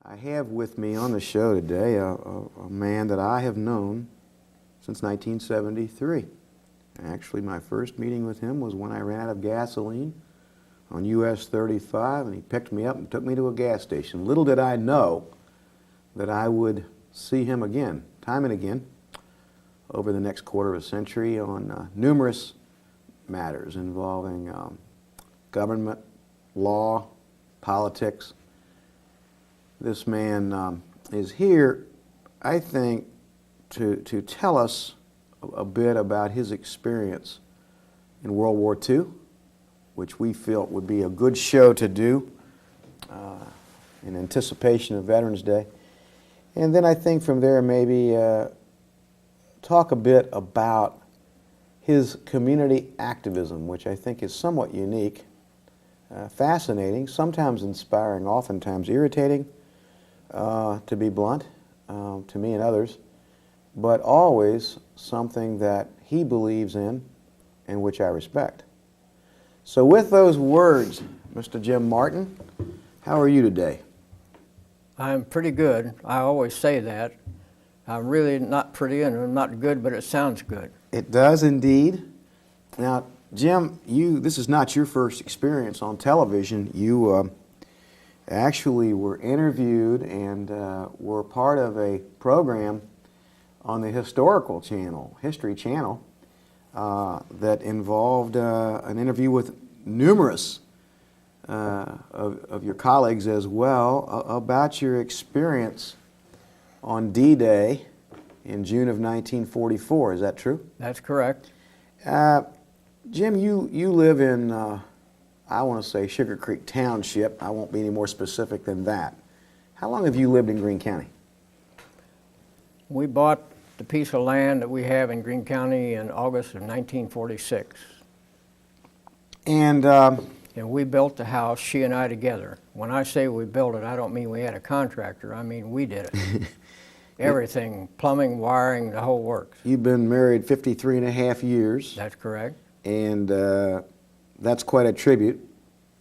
I have with me on the show today a man that I have known since 1973. Actually, my first meeting with him was when I ran out of gasoline on US 35, and he picked me up and took me to a gas station. Little did I know that I would see him again, time and again, over the next quarter of a century on numerous matters involving government, law, politics. This man is here, I think, to tell us a bit about his experience in World War II, which we felt would be a good show to do in anticipation of Veterans Day. And then I think from there maybe talk a bit about his community activism, which I think is somewhat unique, fascinating, sometimes inspiring, oftentimes irritating, to be blunt, to me and others, but always something that he believes in and which I respect. So with those words, Mr. Jim Martin, how are you today? I'm pretty good. I always say that. I'm really not pretty and I'm not good, but it sounds good. It does indeed. Now, Jim, this is not your first experience on television. You actually were interviewed and were part of a program on the historical channel, History Channel, that involved an interview with numerous of your colleagues as well about your experience on D-Day in June of 1944. Is that true? That's correct. Jim, you live in, I want to say Sugar Creek Township. I won't be any more specific than that. How long have you lived in Greene County? We bought the piece of land that we have in Greene County in August of 1946. And we built the house, she and I together. When I say we built it, I don't mean we had a contractor. I mean we did it. Everything, plumbing, wiring, the whole works. You've been married 53 and a half years. That's correct. And that's quite a tribute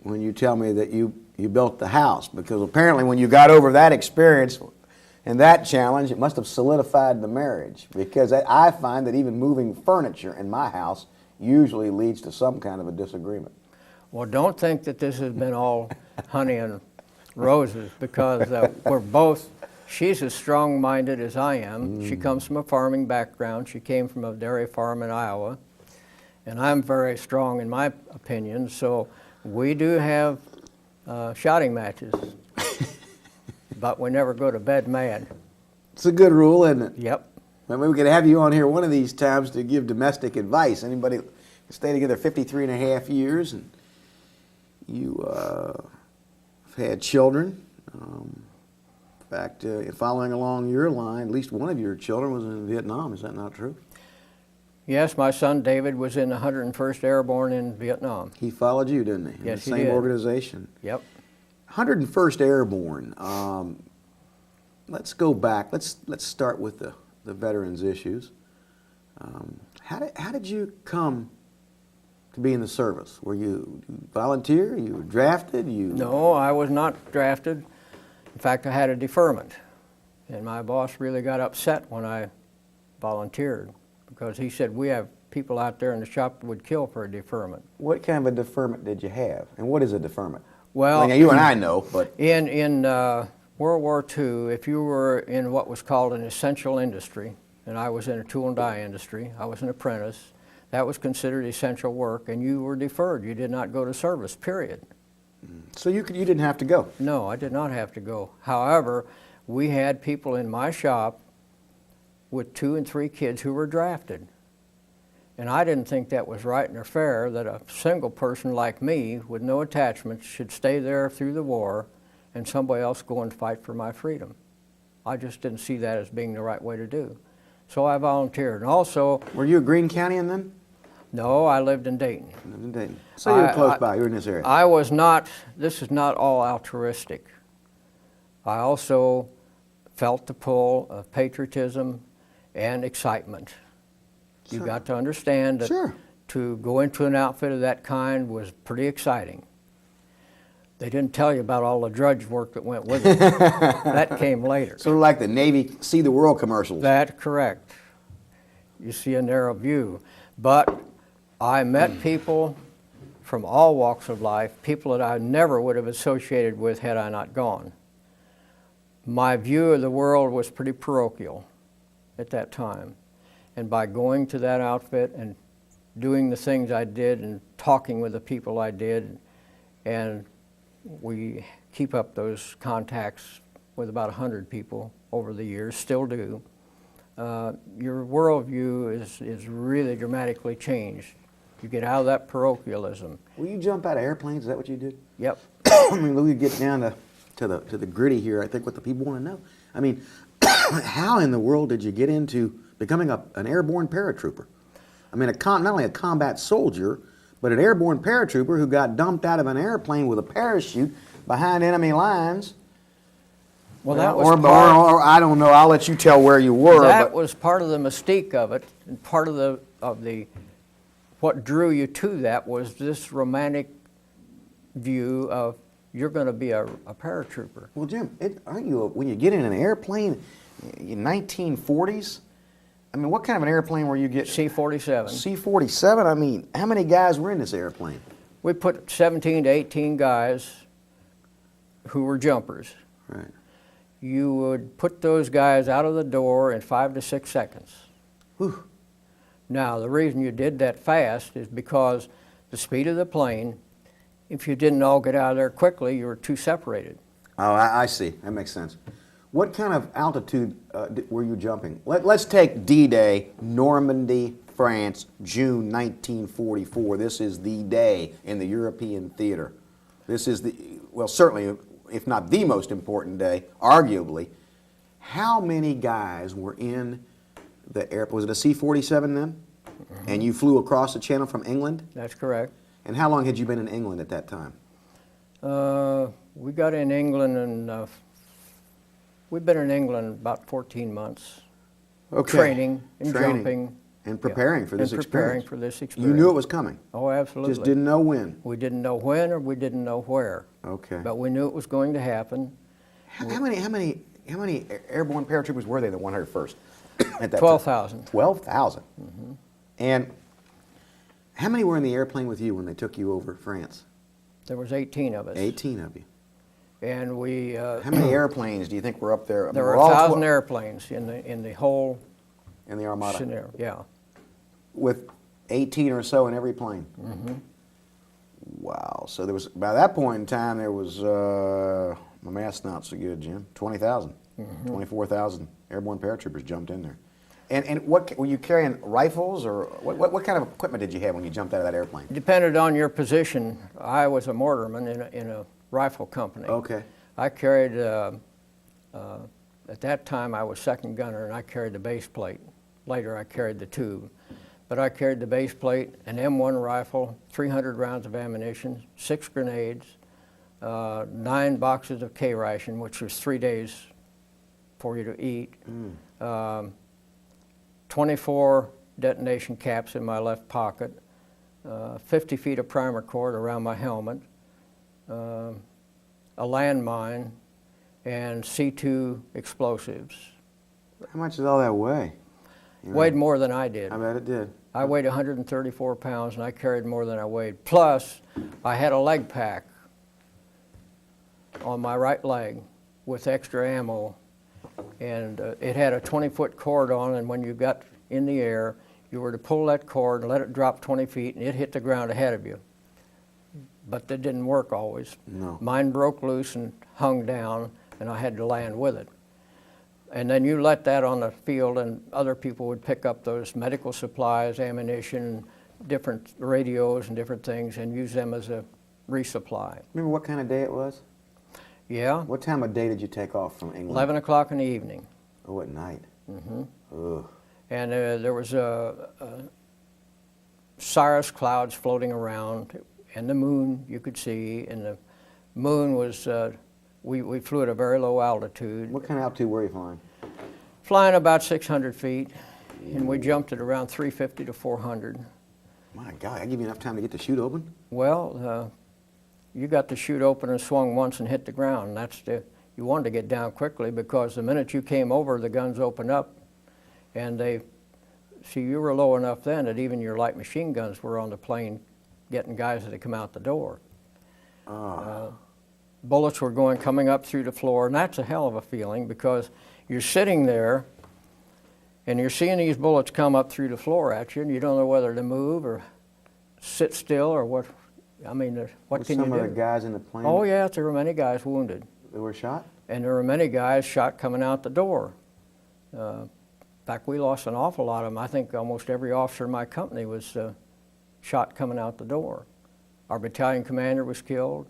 when you tell me that you built the house, because apparently when you got over that experience and that challenge, it must have solidified the marriage, because I find that even moving furniture in my house usually leads to some kind of a disagreement. Well, don't think that this has been all honey and roses, because we're both, she's as strong-minded as I am. She comes from a farming background. She came from a dairy farm in Iowa. And I'm very strong in my opinion, so we do have shouting matches, but we never go to bed mad. It's a good rule, isn't it? Yep. Maybe we could have you on here one of these times to give domestic advice. Anybody can stay together 53 and a half years, and you have had children. In fact, following along your line, at least one of your children was in Vietnam. Is that not true? Yes, my son David was in the 101st Airborne in Vietnam. He followed you, didn't he? Yes, in the he same did. organization. Yep. 101st Airborne. Let's go back. Let's start with the veterans issues. How did you come to be in the service? Were you volunteer? You were drafted? No, I was not drafted. In fact, I had a deferment, and my boss really got upset when I volunteered, because he said, we have people out there in the shop that would kill for a deferment. What kind of a deferment did you have? And what is a deferment? Well, you and I know, but... In World War II, if you were in what was called an essential industry, and I was in a tool and die industry, I was an apprentice, that was considered essential work, and you were deferred. You did not go to service, period. So you didn't have to go? No, I did not have to go. However, we had people in my shop with 2 and 3 kids who were drafted. And I didn't think that was right or fair that a single person like me with no attachments should stay there through the war and somebody else go and fight for my freedom. I just didn't see that as being the right way to do. So I volunteered. And also... Were you a Greene Countian then? No, I lived in Dayton. You lived in Dayton. So you were close by, you were in this area. I was not, this is not all altruistic. I also felt the pull of patriotism and excitement. Sure. You got to understand that Sure. to go into an outfit of that kind was pretty exciting. They didn't tell you about all the drudge work that went with it. That came later. Sort of like the Navy See the World commercials. That's correct. You see a narrow view. But I met people from all walks of life, people that I never would have associated with had I not gone. My view of the world was pretty parochial at that time. And by going to that outfit and doing the things I did and talking with the people I did, and we keep up those contacts with about 100 people over the years, still do, your worldview is really dramatically changed. You get out of that parochialism. Will you jump out of airplanes? Is that what you did? Yep. I mean, we get down to the gritty here. I think what the people want to know. I mean, how in the world did you get into becoming an airborne paratrooper? I mean, not only a combat soldier, but an airborne paratrooper who got dumped out of an airplane with a parachute behind enemy lines. Well, that was or I don't know. I'll let you tell where you were. That was part of the mystique of it, and part of the what drew you to that was this romantic view of you're going to be a paratrooper. Well, Jim, aren't you when you get in an airplane in 1940s? I mean, what kind of an airplane were you getting? C-47. C-47. I mean, how many guys were in this airplane? We put 17 to 18 guys who were jumpers. Right. You would put those guys out of the door in 5 to 6 seconds. Whew. Now, the reason you did that fast is because the speed of the plane, if you didn't all get out of there quickly, you were too separated. Oh, I see. That makes sense. What kind of altitude were you jumping? Let's take D-Day, Normandy, France, June 1944. This is the day in the European theater. This is certainly, if not the most important day, arguably. How many guys were in the airplane? Was it a C-47 then? Mm-hmm. And you flew across the channel from England? That's correct. And how long had you been in England at that time? We got in England and we've been in England about 14 months. Okay. Training and jumping. And preparing for this experience. Preparing for this experience. You knew it was coming? Oh, absolutely. Just didn't know when? We didn't know when or we didn't know where. Okay. But we knew it was going to happen. How many airborne paratroopers were there that 101st at that 12,000. 12,000? Mm-hmm. And how many were in the airplane with you when they took you over France? There was 18 of us. 18 of you. And we... how many airplanes do you think were up there? There were 1,000 airplanes in the whole... In the Armada? Scenario, yeah. With 18 or so in every plane? Mm-hmm. Wow. So there was, by that point in time, there was, my math's not so good, Jim, 20,000, 24,000 airborne paratroopers jumped in there. And what, were you carrying rifles, or what kind of equipment did you have when you jumped out of that airplane? Depended on your position. I was a mortarman in a rifle company. Okay. I carried, at that time I was second gunner, and I carried the base plate. Later I carried the tube. But I carried the base plate, an M1 rifle, 300 rounds of ammunition, 6 grenades, 9 boxes of K-ration, which was 3 days for you to eat, 24 detonation caps in my left pocket, 50 feet of primer cord around my helmet, a landmine, and C2 explosives. How much did all that weigh? Weighed more than I did. I bet it did. I weighed 134 pounds, and I carried more than I weighed. Plus, I had a leg pack on my right leg with extra ammo, and it had a 20-foot cord on, and when you got in the air, you were to pull that cord and let it drop 20 feet, and it hit the ground ahead of you. But that didn't work always. No. Mine broke loose and hung down, and I had to land with it. And then you let that on the field, and other people would pick up those medical supplies, ammunition, different radios and different things, and use them as a resupply. Remember what kind of day it was? Yeah. What time of day did you take off from England? 11 o'clock in the evening. Oh, at night. Mm-hmm. Ugh. And there was cirrus clouds floating around, and the moon you could see, and the moon was, we flew at a very low altitude. What kind of altitude were you flying? Flying about 600 feet, and we jumped at around 350 to 400. My God, I give you enough time to get the chute open? Well, you got the chute open and swung once and hit the ground. You wanted to get down quickly, because the minute you came over, the guns opened up, and you were low enough then that even your light machine guns were on the plane getting guys that had come out the door. Bullets were coming up through the floor, and that's a hell of a feeling, because you're sitting there and you're seeing these bullets come up through the floor at you, and you don't know whether to move or sit still or what. I mean, what can you do? Some of the guys in the plane? Oh yeah, there were many guys wounded. They were shot? And there were many guys shot coming out the door. In fact, we lost an awful lot of them. I think almost every officer in my company was shot coming out the door. Our battalion commander was killed.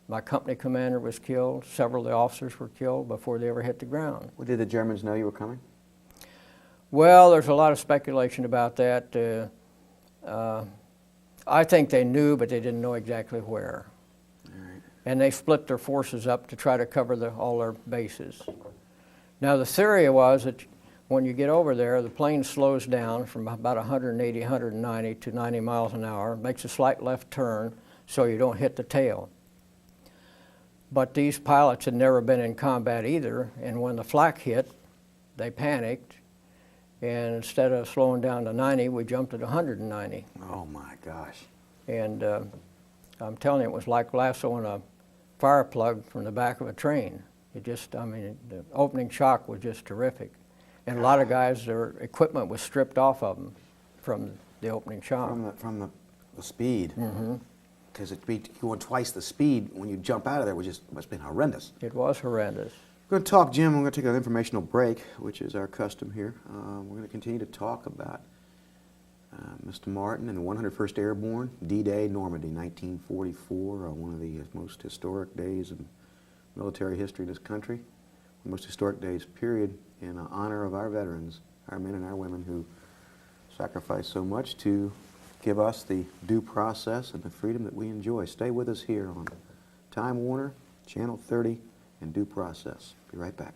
My company commander was killed. Several of the officers were killed before they ever hit the ground. Well, did the Germans know you were coming? Well, there's a lot of speculation about that. I think they knew, but they didn't know exactly where. Right. And they split their forces up to try to cover all their bases. Now, the theory was that when you get over there, the plane slows down from about 180, 190 to 90 miles an hour, makes a slight left turn so you don't hit the tail. But these pilots had never been in combat either, and when the flak hit, they panicked, and instead of slowing down to 90, we jumped at 190. Oh my gosh. And I'm telling you, it was like lassoing a fire plug from the back of a train. The opening shock was just terrific. And a lot of guys, their equipment was stripped off of them from the opening shock. From the speed. Mm-hmm. Because going twice the speed when you jump out of there must have been horrendous. It was horrendous. We're going to talk, Jim. We're going to take an informational break, which is our custom here. We're going to continue to talk about Mr. Martin and the 101st Airborne, D-Day, Normandy, 1944, one of the most historic days in military history in this country, the most historic days, period, in honor of our veterans, our men and our women who sacrificed so much to give us the due process and the freedom that we enjoy. Stay with us here on Time Warner, Channel 30, and Due Process. Be right back.